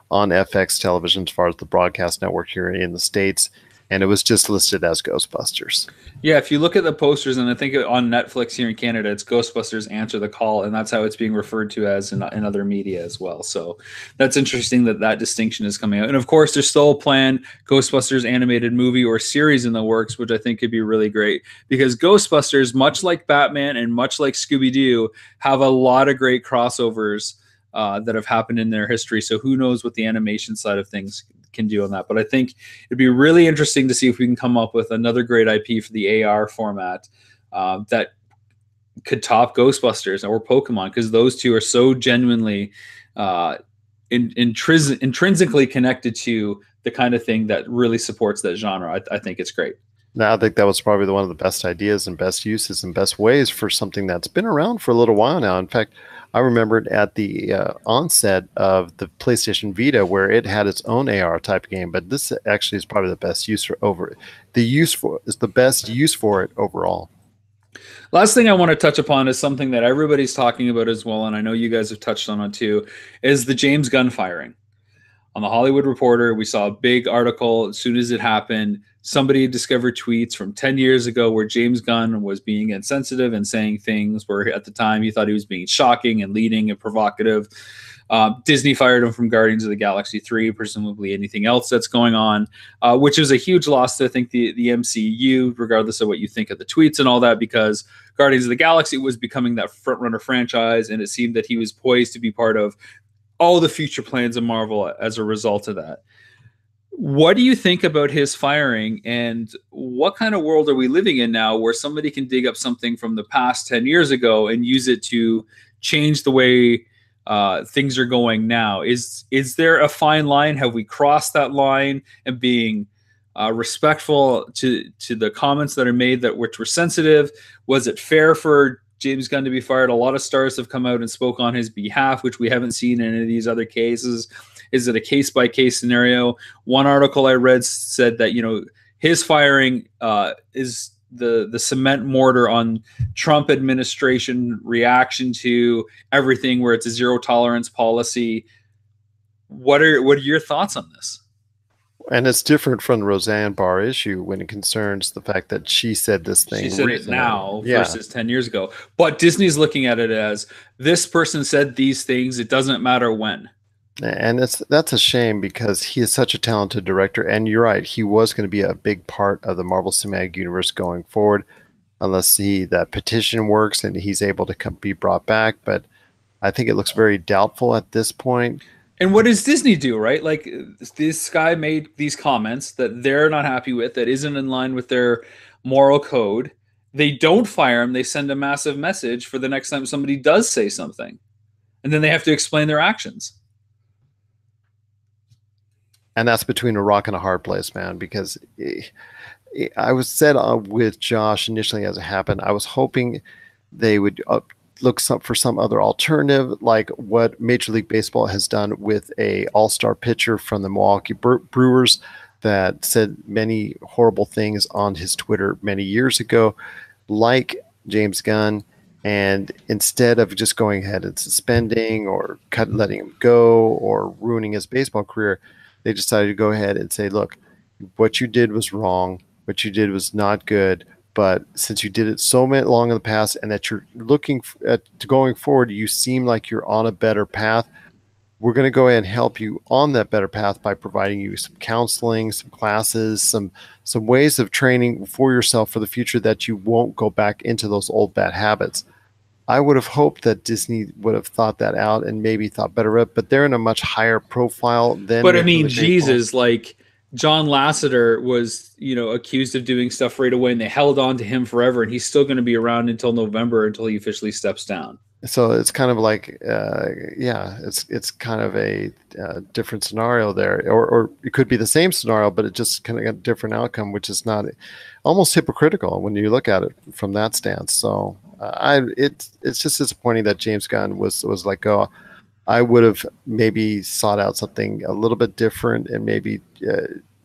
on FX television as far as the broadcast network here in the States, and it was just listed as Ghostbusters. Yeah, if you look at the posters, and I think on Netflix here in Canada, it's Ghostbusters Answer the Call, and that's how it's being referred to as in other media as well. So that's interesting that distinction is coming out. And of course, there's still a planned Ghostbusters animated movie or series in the works, which I think could be really great, because Ghostbusters, much like Batman and much like Scooby-Doo, have a lot of great crossovers that have happened in their history. So who knows what the animation side of things can do on that. But I think it'd be really interesting to see if we can come up with another great IP for the AR format that could top Ghostbusters or Pokemon, because those two are so genuinely intrinsically connected to the kind of thing that really supports that genre. I think it's great. Now, I think that was probably one of the best ideas and best uses and best ways for something that's been around for a little while now. In fact, I remembered at the onset of the PlayStation Vita, where it had its own AR type game, but this actually is probably the best use for the best use for it overall. Last thing I want to touch upon is something that everybody's talking about as well, and I know you guys have touched on it too, is the James Gunn firing. On the Hollywood Reporter, we saw a big article as soon as it happened. Somebody discovered tweets from 10 years ago where James Gunn was being insensitive and saying things where at the time he thought he was being shocking and leading and provocative. Disney fired him from Guardians of the Galaxy 3, presumably anything else that's going on, which is a huge loss to, I think, the MCU, regardless of what you think of the tweets and all that, because Guardians of the Galaxy was becoming that front-runner franchise, and it seemed that he was poised to be part of all the future plans of Marvel as a result of that. What do you think about his firing, and what kind of world are we living in now where somebody can dig up something from the past 10 years ago and use it to change the way things are going now? Is there a fine line? Have we crossed that line, and being respectful to the comments that are made that which were sensitive? Was it fair for James Gunn to be fired? A lot of stars have come out and spoke on his behalf, which we haven't seen in any of these other cases. Is it a case by case scenario? One article I read said that, you know, his firing is the cement mortar on Trump administration reaction to everything, where it's a zero tolerance policy. What are your thoughts on this? And it's different from the Roseanne Barr issue when it concerns the fact that she said this thing. She said recently. it now versus 10 years ago. But Disney's looking at it as, this person said these things. It doesn't matter when. And that's a shame, because he is such a talented director. And you're right, he was going to be a big part of the Marvel Cinematic Universe going forward, unless that petition works and he's able to be brought back. But I think it looks very doubtful at this point. And what does Disney do, right? Like, this guy made these comments that they're not happy with, that isn't in line with their moral code. They don't fire him. They send a massive message for the next time somebody does say something. And then they have to explain their actions. And that's between a rock and a hard place, man, because I was said with Josh initially as it happened, I was hoping they would look for some other alternative, like what Major League Baseball has done with a all-star pitcher from the Milwaukee Brewers that said many horrible things on his Twitter many years ago, like James Gunn. And instead of just going ahead and suspending or letting him go or ruining his baseball career, they decided to go ahead and say, look, what you did was wrong. What you did was not good. But since you did it so long in the past, and that you're looking at going forward, you seem like you're on a better path. We're going to go ahead and help you on that better path by providing you some counseling, some classes, some ways of training for yourself for the future, that you won't go back into those old bad habits. I would have hoped that Disney would have thought that out and maybe thought better of it, but they're in a much higher profile than. But I mean, Jesus, like, John Lasseter was, you know, accused of doing stuff right away, and they held on to him forever, and he's still going to be around until November, until he officially steps down. So it's kind of like, it's kind of a different scenario there, or it could be the same scenario, but it just kind of got a different outcome, which is not almost hypocritical when you look at it from that stance. So it's just disappointing that James Gunn was let go. I would have maybe sought out something a little bit different and maybe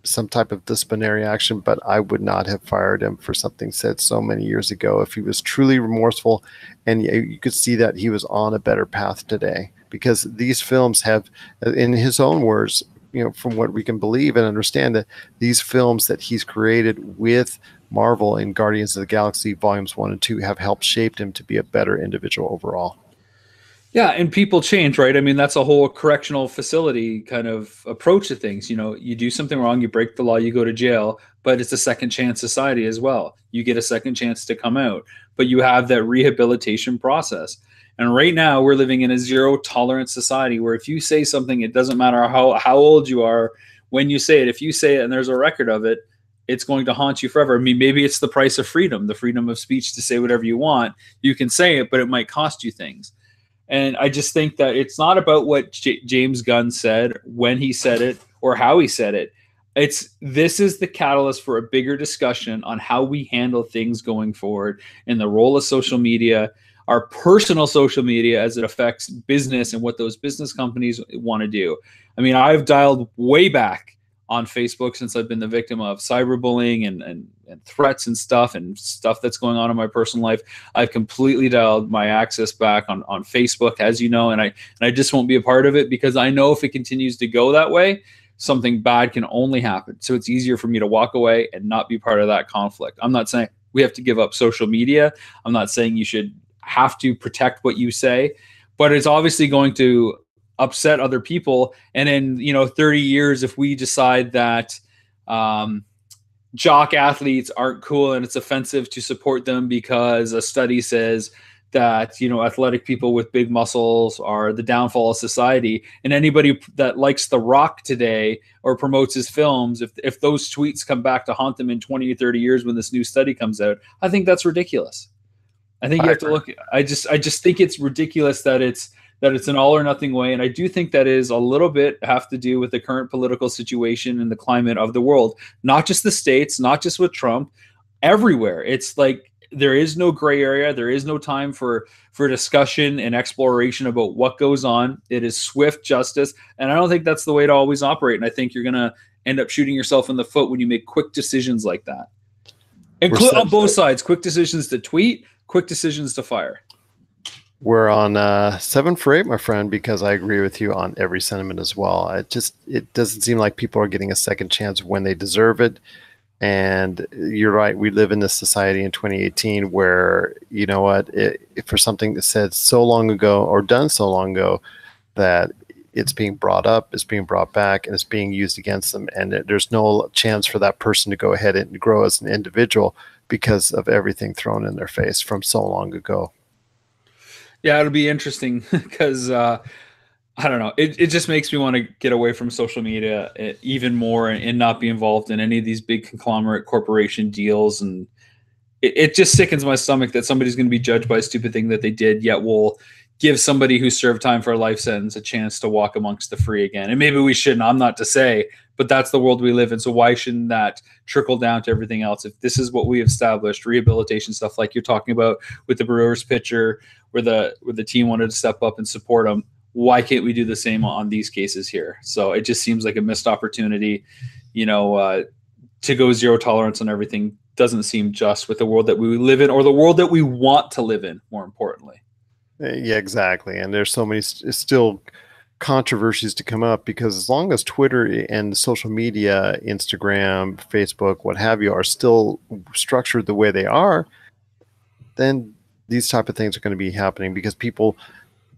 some type of disciplinary action, but I would not have fired him for something said so many years ago. If he was truly remorseful, and you could see that he was on a better path today, because these films have, in his own words, you know, from what we can believe and understand, that these films that he's created with Marvel and Guardians of the Galaxy Volumes 1 and 2 have helped shape him to be a better individual overall. Yeah, and people change, right? I mean, that's a whole correctional facility kind of approach to things. You know, you do something wrong, you break the law, you go to jail, but it's a second chance society as well. You get a second chance to come out, but you have that rehabilitation process. And right now we're living in a zero tolerance society where if you say something, it doesn't matter how old you are when you say it. If you say it and there's a record of it, it's going to haunt you forever. I mean, maybe it's the price of freedom, the freedom of speech to say whatever you want. You can say it, but it might cost you things. And I just think that it's not about what James Gunn said, when he said it, or how he said it. This is the catalyst for a bigger discussion on how we handle things going forward, and the role of social media, our personal social media, as it affects business and what those business companies want to do. I mean, I've dialed way back on Facebook since I've been the victim of cyberbullying and threats and stuff that's going on in my personal life. I've completely dialed my access back on Facebook, as you know, and I just won't be a part of it, because I know if it continues to go that way, something bad can only happen. So it's easier for me to walk away and not be part of that conflict. I'm not saying we have to give up social media. I'm not saying you should have to protect what you say, but it's obviously going to upset other people. And in 30 years, if we decide that jock athletes aren't cool and it's offensive to support them because a study says that, you know, athletic people with big muscles are the downfall of society. And anybody that likes The Rock today or promotes his films, if those tweets come back to haunt them in 20 or 30 years when this new study comes out, I think that's ridiculous. I think you have to look. I just think it's ridiculous that it's an all or nothing way, and I do think that is a little bit have to do with the current political situation and the climate of the world, not just the States, not just with Trump, everywhere. It's like there is no gray area. There is no time for discussion and exploration about what goes on. It is swift justice, and I don't think that's the way to always operate. And I think you're gonna end up shooting yourself in the foot when you make quick decisions like that. On both sides, quick decisions to tweet, quick decisions to fire. We're on 7 for 8, my friend, because I agree with you on every sentiment as well. It doesn't seem like people are getting a second chance when they deserve it. And you're right. We live in this society in 2018 where, you know what, for something that's said so long ago or done so long ago, that it's being brought up, it's being brought back, and it's being used against them. And there's no chance for that person to go ahead and grow as an individual because of everything thrown in their face from so long ago. Yeah, it'll be interesting because I don't know. It just makes me want to get away from social media even more and not be involved in any of these big conglomerate corporation deals. And it just sickens my stomach that somebody's going to be judged by a stupid thing that they did, yet will give somebody who served time for a life sentence a chance to walk amongst the free again. And maybe we shouldn't. I'm not to say, but that's the world we live in. So why shouldn't that trickle down to everything else? If this is what we established, rehabilitation stuff like you're talking about with the Brewers pitcher, where the team wanted to step up and support them, why can't we do the same on these cases here? So it just seems like a missed opportunity, you know, to go zero tolerance on everything doesn't seem just with the world that we live in, or the world that we want to live in, more importantly. Yeah, exactly. And there's so many still controversies to come up, because as long as Twitter and social media, Instagram, Facebook, what have you, are still structured the way they are, then these type of things are going to be happening, because people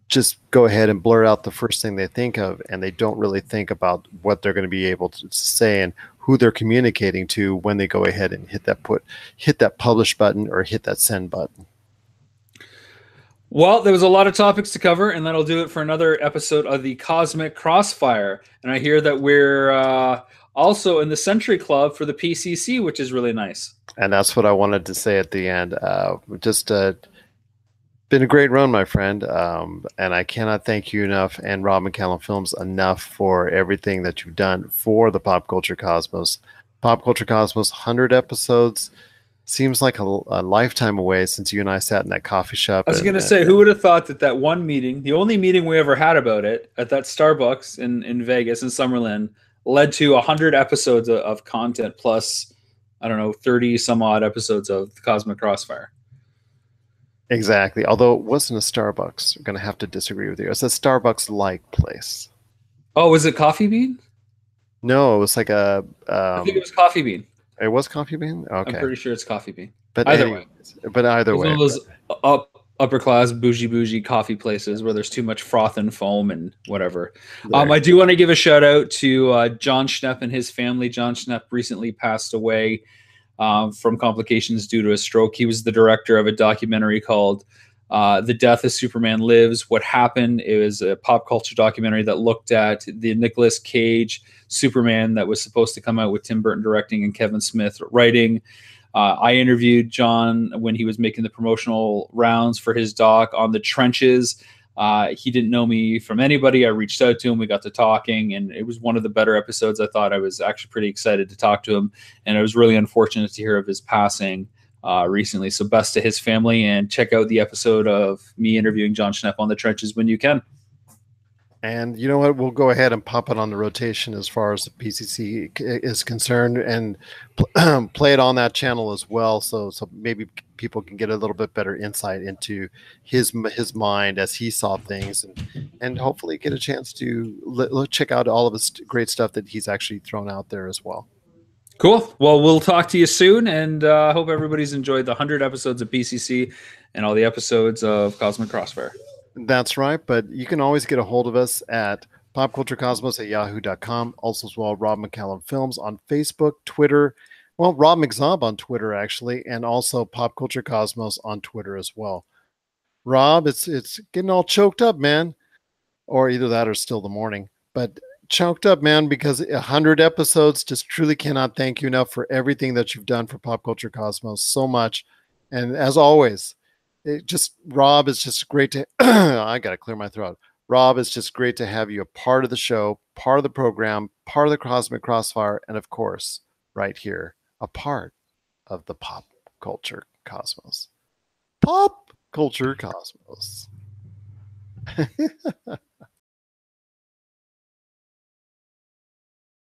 just go ahead and blurt out the first thing they think of, and they don't really think about what they're going to be able to say and who they're communicating to when they go ahead and hit that publish button or hit that send button. Well, there was a lot of topics to cover, and that'll do it for another episode of the Cosmic Crossfire. And I hear that we're also in the Century Club for the PCC, which is really nice. And that's what I wanted to say at the end. Been a great run, my friend, and I cannot thank you enough, and Rob McCallum Films enough, for everything that you've done for the Pop Culture Cosmos. Pop Culture Cosmos, 100 episodes. Seems like a lifetime away since you and I sat in that coffee shop. I was going to say, who would have thought that one meeting, the only meeting we ever had about it at that Starbucks in Vegas, in Summerlin, led to 100 episodes of content, plus, I don't know, 30 some odd episodes of the Cosmic Crossfire. Exactly. Although it wasn't a Starbucks. I'm going to have to disagree with you. It's a Starbucks-like place. Oh, was it Coffee Bean? No, it was like a... I think it was Coffee Bean. It was Coffee Bean? Okay. I'm pretty sure it's Coffee Bean. But either way. One of those upper class bougie coffee places where there's too much froth and foam and whatever. I do want to give a shout out to John Schnepp and his family. John Schnepp recently passed away from complications due to a stroke. He was the director of a documentary called The Death of Superman Lives, What Happened. It was a pop culture documentary that looked at the Nicolas Cage Superman that was supposed to come out with Tim Burton directing and Kevin Smith writing. I interviewed John when he was making the promotional rounds for his doc on the trenches. He didn't know me from anybody. I reached out to him. We got to talking, and it was one of the better episodes. I thought I was actually pretty excited to talk to him, and I was really unfortunate to hear of his passing recently. So best to his family, and check out the episode of me interviewing John Schnepp on the trenches when you can. And you know what? We'll go ahead and pop it on the rotation as far as the PCC is concerned, and play it on that channel as well. So maybe people can get a little bit better insight into his mind as he saw things, and hopefully get a chance to check out all of his great stuff that he's actually thrown out there as well. Cool. Well, we'll talk to you soon, and I hope everybody's enjoyed the 100 episodes of PCC and all the episodes of Cosmic Crossfire. That's right, but you can always get a hold of us at popculturecosmos@yahoo.com. Also as well, Rob McCallum Films on Facebook, Twitter. Well, Rob McZob on Twitter, actually, and also Pop Culture Cosmos on Twitter as well. Rob, it's getting all choked up, man. Or either that or still the morning. But choked up, man, because 100 episodes, just truly cannot thank you enough for everything that you've done for Pop Culture Cosmos so much. And as always, Rob, is just great to I gotta clear my throat. Rob, it's just great to have you a part of the show, part of the program, part of the Cosmic Crossfire, and of course, right here, a part of the Pop Culture Cosmos. Pop Culture Cosmos.